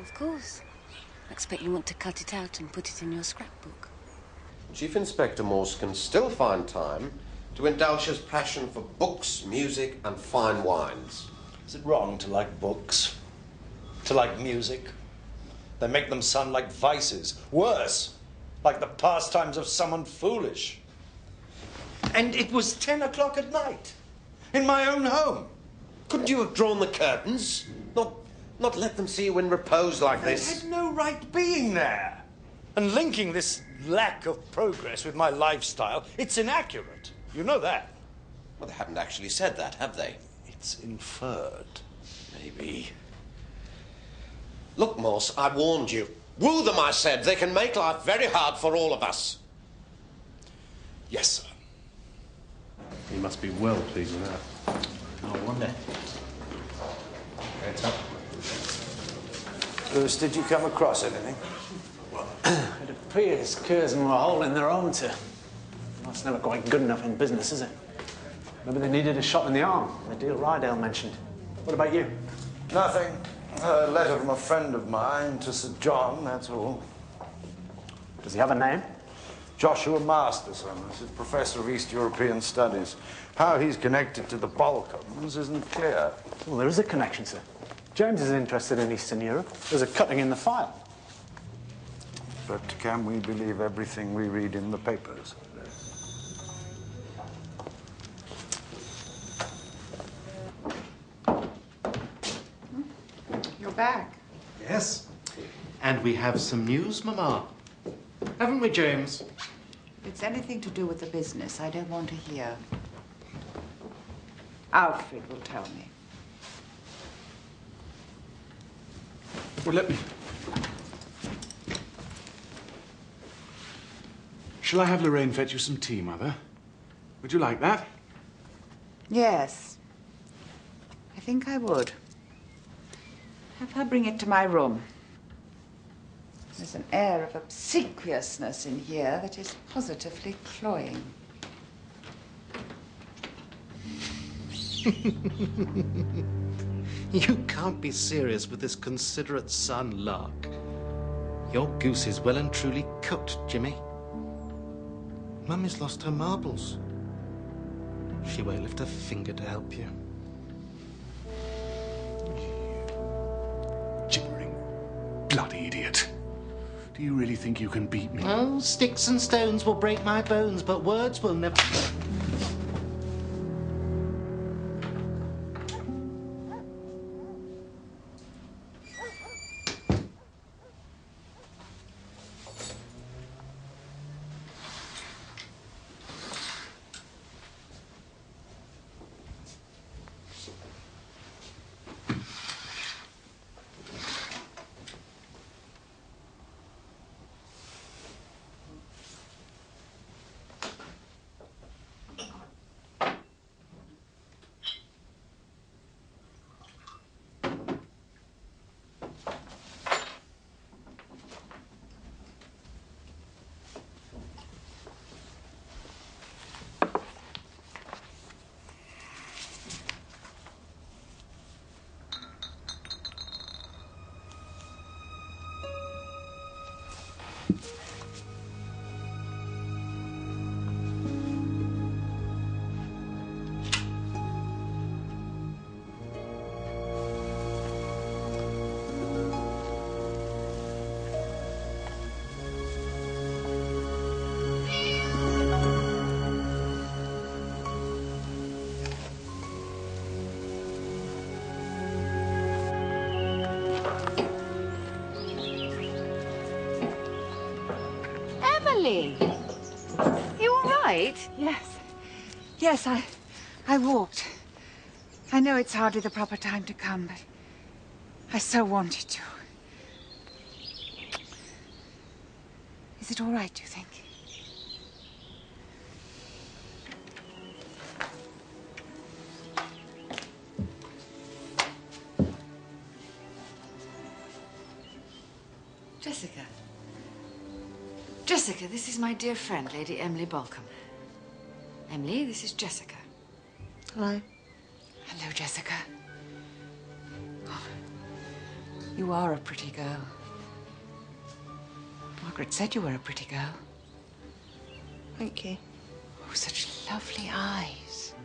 Of course. I expect you want to cut it out and put it in your scrapbook. Chief Inspector Morse can still find time to indulge his passion for books, music, and fine wines. Is it wrong to like books? To like music? They make them sound like vices. Worse, like the pastimes of someone foolish. And it was 10 o'clock at night, in my own home. Couldn't you have drawn the curtains? Not let them see you in repose like this. I had no right being there. And linking this lack of progress with my lifestyle, it's inaccurate. You know that. Well, they haven't actually said that, have they? It's inferred. Maybe. Look, Morse, I warned you. Woo them, I said. They can make life very hard for all of us. Yes, sir. He must be well pleased with that. No wonder. It's up. Lewis, did you come across anything? It appears Curzon were holding their own to. That's never quite good enough in business, is it? Maybe they needed a shot in the arm, the deal Rydell mentioned. What about you? Nothing. A letter from a friend of mine to Sir John, that's all. Does he have a name? Joshua Masterson. This is Professor of East European Studies. How he's connected to the Balkans isn't clear. Well, there is a connection, sir. James is interested in Eastern Europe. There's a cutting in the file. But can we believe everything we read in the papers? You're back. Yes. And we have some news, Mama. Haven't we, James? If it's anything to do with the business, I don't want to hear. Alfred will tell me. Well, let me... Shall I have Lorraine fetch you some tea, Mother? Would you like that? Yes. I think I would. Have her bring it to my room. There's an air of obsequiousness in here that is positively cloying. You can't be serious with this considerate son, Lark. Your goose is well and truly cooked, Jimmy. Mummy's lost her marbles. She won't lift a finger to help you. Gibbering bloody idiot. Do you really think you can beat me? Oh, sticks and stones will break my bones, but words will never... You all right? Yes. Yes, I walked. I know it's hardly the proper time to come, but I so wanted to. Is it all right, do you think? Jessica. Jessica, this is my dear friend, Lady Emily Balcom. Emily, this is Jessica. Hello. Hello, Jessica. Oh, You are a pretty girl. Margaret said you were a pretty girl. Thank you. Oh, such lovely eyes.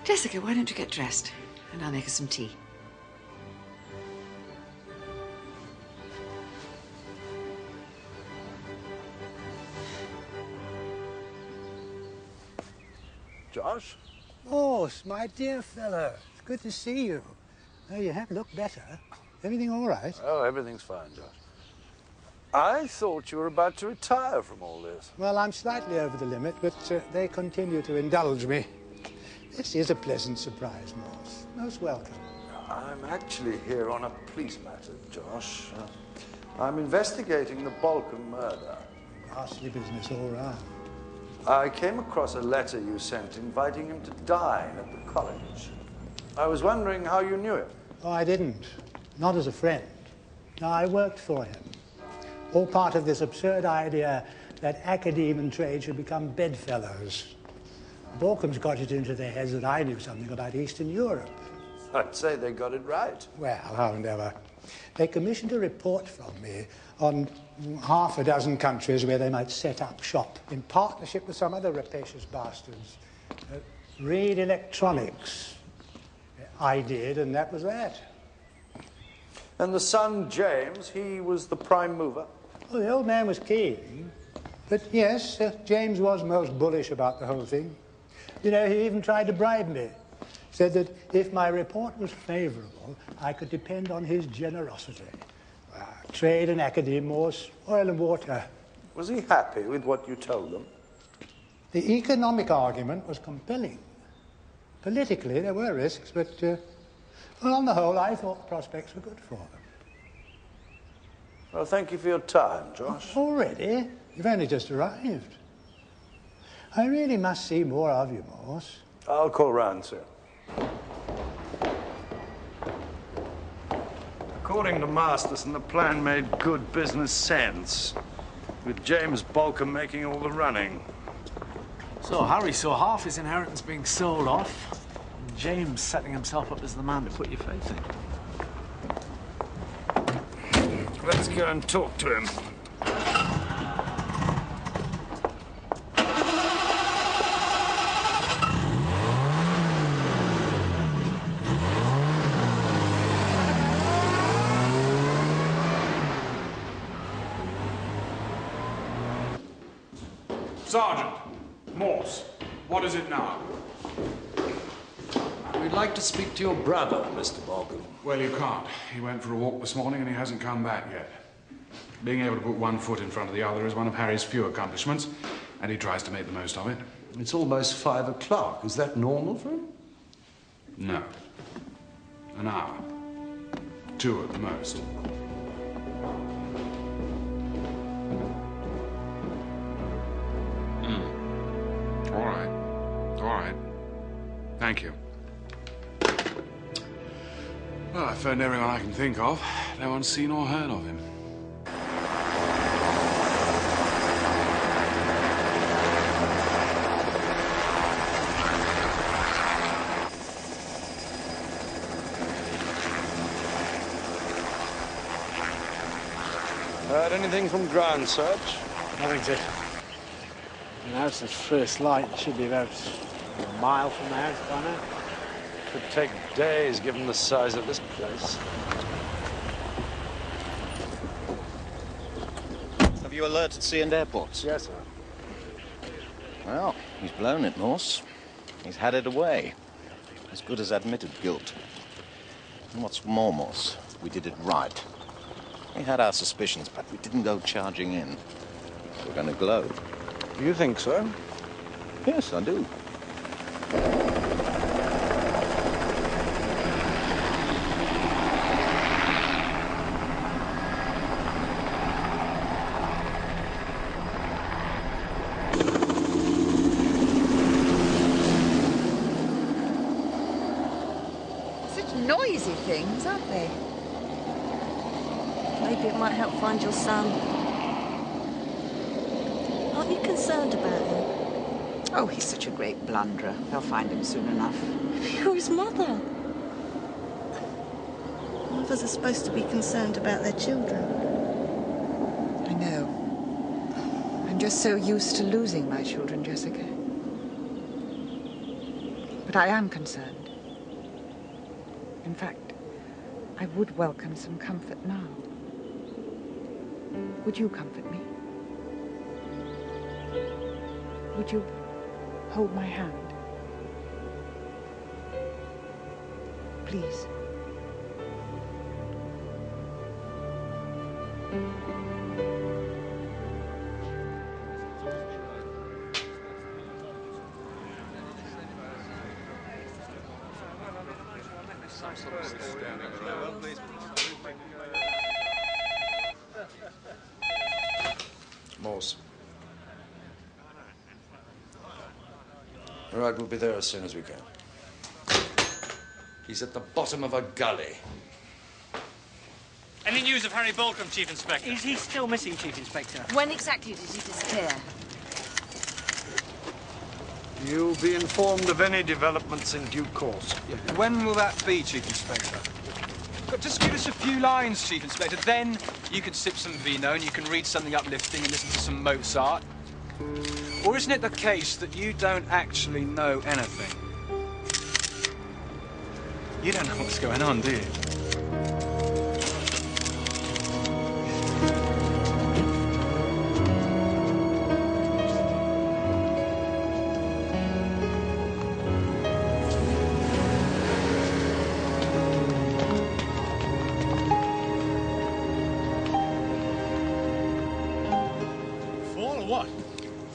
Jessica, why don't you get dressed? And I'll make us some tea. Josh? Morse, my dear fellow. It's good to see you. Oh, you have looked better. Everything all right? Oh, everything's fine, Josh. I thought you were about to retire from all this. Well, I'm slightly over the limit, but they continue to indulge me. This is a pleasant surprise, Morse. Most welcome. I'm actually here on a police matter, Josh. I'm investigating the Balkan murder. Ghastly business all round. I came across a letter you sent inviting him to dine at the college. I was wondering how you knew him. Oh, I didn't. Not as a friend. No, I worked for him. All part of this absurd idea that academe and trade should become bedfellows. Balkans got it into their heads that I knew something about Eastern Europe. I'd say they got it right. Well, how and ever. They commissioned a report from me on half a dozen countries where they might set up shop in partnership with some other rapacious bastards. Read electronics. I did, and that was that. And the son, James, he was the prime mover? Well, the old man was keen. But yes, James was most bullish about the whole thing. You know, he even tried to bribe me. Said that if my report was favourable, I could depend on his generosity. Trade and academe, Morse, oil and water. Was he happy with what you told them? The economic argument was compelling. Politically, there were risks, but well, on the whole, I thought the prospects were good for them. Well, thank you for your time, Josh. Already? You've only just arrived. I really must see more of you, Morse. I'll call round soon. According to Masterson, the plan made good business sense, with James Balkan making all the running. So Harry saw half his inheritance being sold off, and James setting himself up as the man to put your faith in. Let's go and talk to him. Sergeant, Morse, what is it now? We'd like to speak to your brother, Mr. Balkan. Well, you can't. He went for a walk this morning and he hasn't come back yet. Being able to put one foot in front of the other is one of Harry's few accomplishments, and he tries to make the most of it. It's almost 5 o'clock. Is that normal for him? No. An hour. 2 at the most. All right. All right. Thank you. Well, I phoned everyone I can think of. No one's seen or heard of him. Heard anything from ground search? Nothing, sir. The house is first light. It should be about a mile from the house by now. Could take days, given the size of this place. Have you alerted Sea and Airports? Yes, sir. Well, he's blown it, Morse. He's had it away. As good as admitted guilt. And what's more, Morse, we did it right. We had our suspicions, but we didn't go charging in. We're going to glow. You think so? Yes, I do. Such noisy things, aren't they? Maybe it might help find your son. Aren't you concerned about him? Oh, he's such a great blunderer. They'll find him soon enough. You're his mother. fathers are supposed to be concerned about their children. I know. I'm just so used to losing my children, Jessica. But I am concerned. In fact, I would welcome some comfort now. Would you comfort me? Would you hold my hand? Please. Morse. All right, we'll be there as soon as we can. He's at the bottom of a gully. Any news of Harry Bolcombe, Chief Inspector? Is he still missing, Chief Inspector? When exactly did he disappear? You'll be informed of any developments in due course. When will that be, Chief Inspector? But just give us a few lines, Chief Inspector. Then you can sip some vino and you can read something uplifting and listen to some Mozart. Or isn't it the case that you don't actually know anything? You don't know what's going on, do you?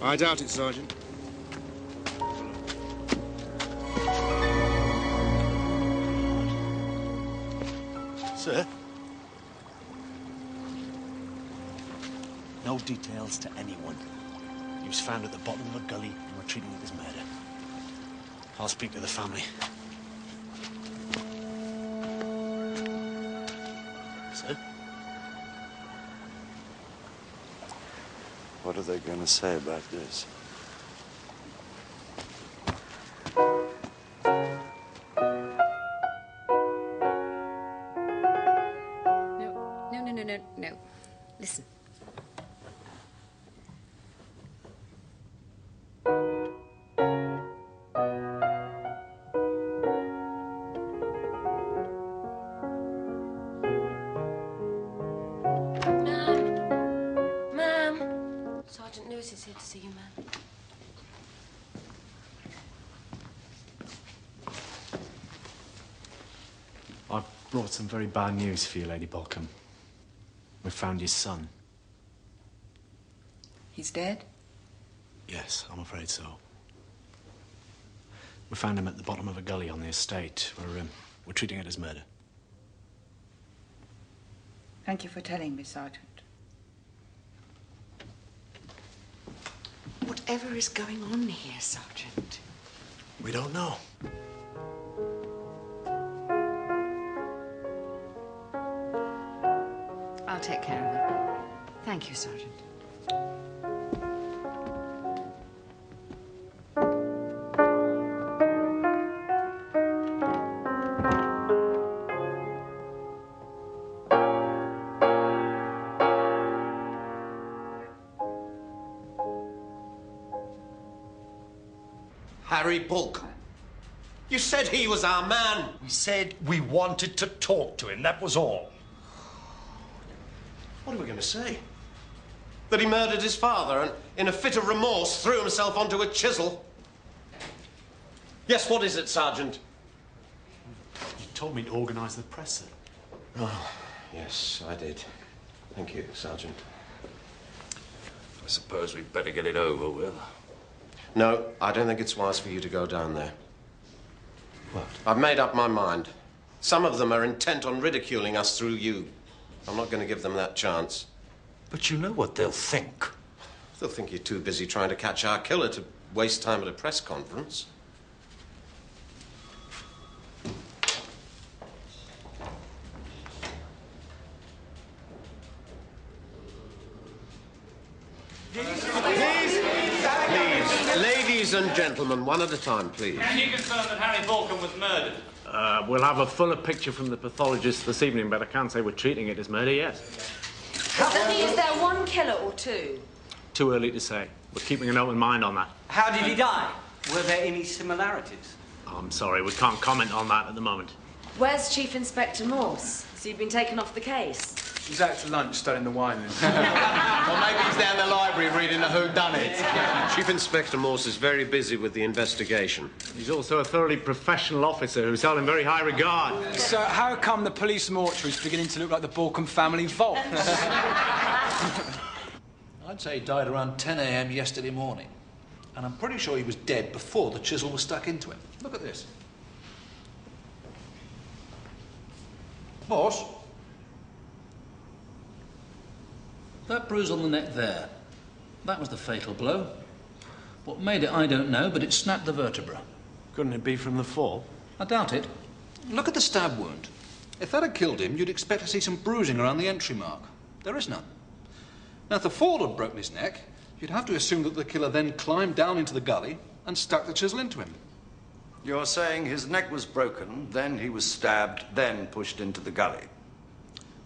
I doubt it, Sergeant. Sir? No details to anyone. He was found at the bottom of a gully and we're treating it as murder. I'll speak to the family. Sir? What are they going to say about this? No. Listen. Sergeant Lewis is here to see you, ma'am. I've brought some very bad news for you, Lady Bolcombe. We found your son. He's dead? Yes, I'm afraid so. We found him at the bottom of a gully on the estate. We're treating it as murder. Thank you for telling me, Sergeant. Whatever is going on here, Sergeant? We don't know. I'll take care of it. Thank you, Sergeant. Harry Bolcombe. You said he was our man. We said we wanted to talk to him, that was all. What are we going to say? That he murdered his father and, in a fit of remorse, threw himself onto a chisel? Yes, what is it, Sergeant? You told me to organise the press, sir. Oh, yes, I did. Thank you, Sergeant. I suppose we'd better get it over with. No, I don't think it's wise for you to go down there. What? I've made up my mind. Some of them are intent on ridiculing us through you. I'm not going to give them that chance. But you know what they'll think. They'll think you're too busy trying to catch our killer to waste time at a press conference. Please, ladies and gentlemen, one at a time, please. Can you confirm that Harry Bolcombe was murdered? We'll have a fuller picture from the pathologist this evening, but I can't say we're treating it as murder yet. Is there one killer or two? Too early to say. We're keeping an open mind on that. How did he die? Were there any similarities? Oh, I'm sorry, we can't comment on that at the moment. Where's Chief Inspector Morse? Has he been taken off the case? He's out to lunch studying the wine list. Or maybe he's down the library reading the whodunit. Chief Inspector Morse is very busy with the investigation. He's also a thoroughly professional officer who's held in very high regard. So how come the police mortuary is beginning to look like the Balcombe family vault? I'd say he died around 10 a.m. yesterday morning. And I'm pretty sure he was dead before the chisel was stuck into him. Look at this. Boss? That bruise on the neck there, that was the fatal blow. What made it, I don't know, but it snapped the vertebra. Couldn't it be from the fall? I doubt it. Look at the stab wound. If that had killed him, you'd expect to see some bruising around the entry mark. There is none. Now, if the fall had broken his neck, you'd have to assume that the killer then climbed down into the gully and stuck the chisel into him. You're saying his neck was broken, then he was stabbed, then pushed into the gully?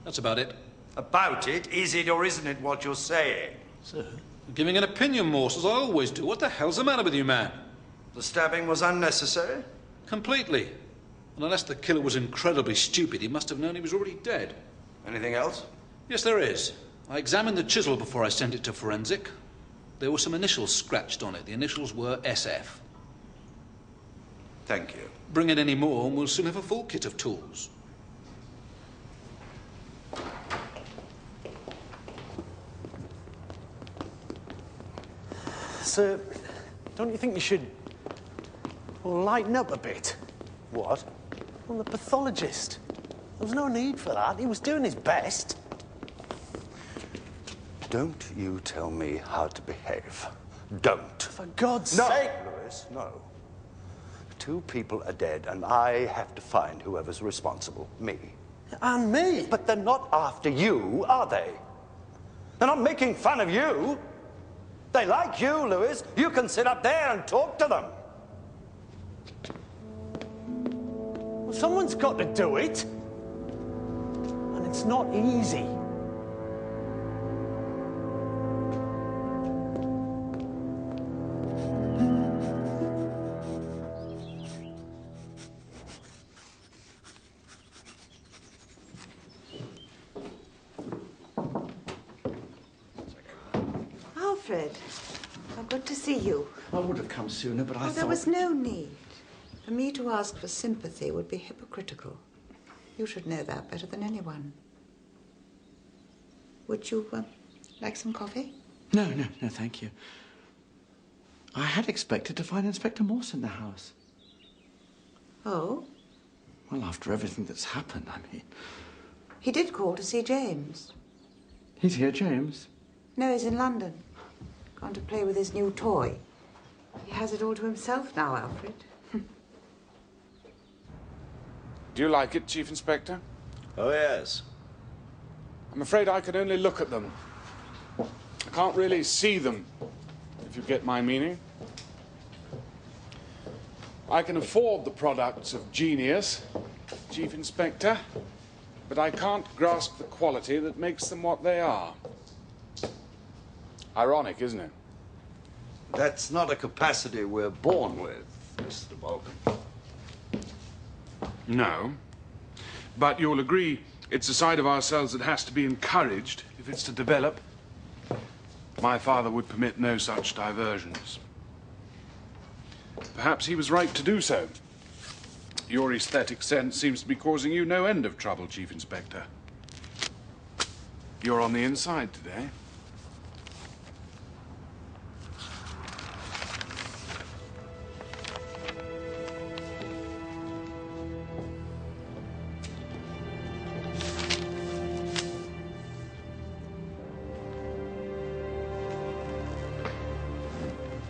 That's about it. About it? Is it or isn't it what you're saying? Sir? You're giving an opinion, Morse, as I always do. What the hell's the matter with you, man? The stabbing was unnecessary? Completely. And unless the killer was incredibly stupid, he must have known he was already dead. Anything else? Yes, there is. I examined the chisel before I sent it to forensic. There were some initials scratched on it. The initials were SF. Thank you. Bring in any more and we'll soon have a full kit of tools. Sir, don't you think you should lighten up a bit? What? Well, the pathologist. There was no need for that. He was doing his best. Don't you tell me how to behave. Don't. For God's No, sake. Lewis, no. 2 people are dead, and I have to find whoever's responsible. Me. And me. But they're not after you, are they? They're not making fun of you. They like you, Lewis. You can sit up there and talk to them. Well, someone's got to do it. And it's not easy. Alfred, how good to see you. I would have come sooner, but I thought... There was no need. For me to ask for sympathy would be hypocritical. You should know that better than anyone. Would you like some coffee? No, thank you. I had expected to find Inspector Morse in the house. Oh? Well, after everything that's happened, I mean... He did call to see James. He's here, James? No, he's in London. Gone to play with his new toy. He has it all to himself now, Alfred. Do you like it, Chief Inspector? Oh, yes. I'm afraid I can only look at them. I can't really see them, if you get my meaning. I can afford the products of genius, Chief Inspector, but I can't grasp the quality that makes them what they are. Ironic, isn't it? That's not a capacity we're born with, Mr. Balcombe. No. But you'll agree it's a side of ourselves that has to be encouraged if it's to develop. My father would permit no such diversions. Perhaps he was right to do so. Your aesthetic sense seems to be causing you no end of trouble, Chief Inspector. You're on the inside today.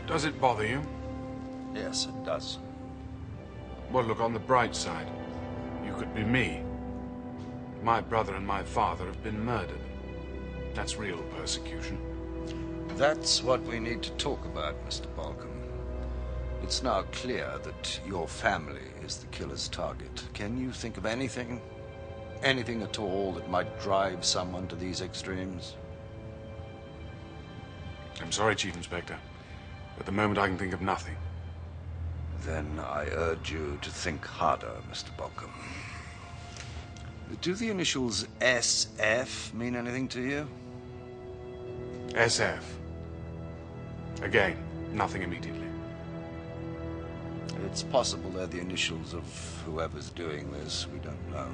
Does it bother you? Yes, it does. Well, look on the bright side. You could be me. My brother and my father have been murdered. That's real persecution. That's what we need to talk about, Mr. Balcombe. It's now clear that your family is the killer's target. Can you think of anything? Anything at all that might drive someone to these extremes? I'm sorry, Chief Inspector. At the moment, I can think of nothing. Then I urge you to think harder, Mr. Bolcom. Do the initials SF mean anything to you? SF. Again, nothing immediately. It's possible they're the initials of whoever's doing this. We don't know.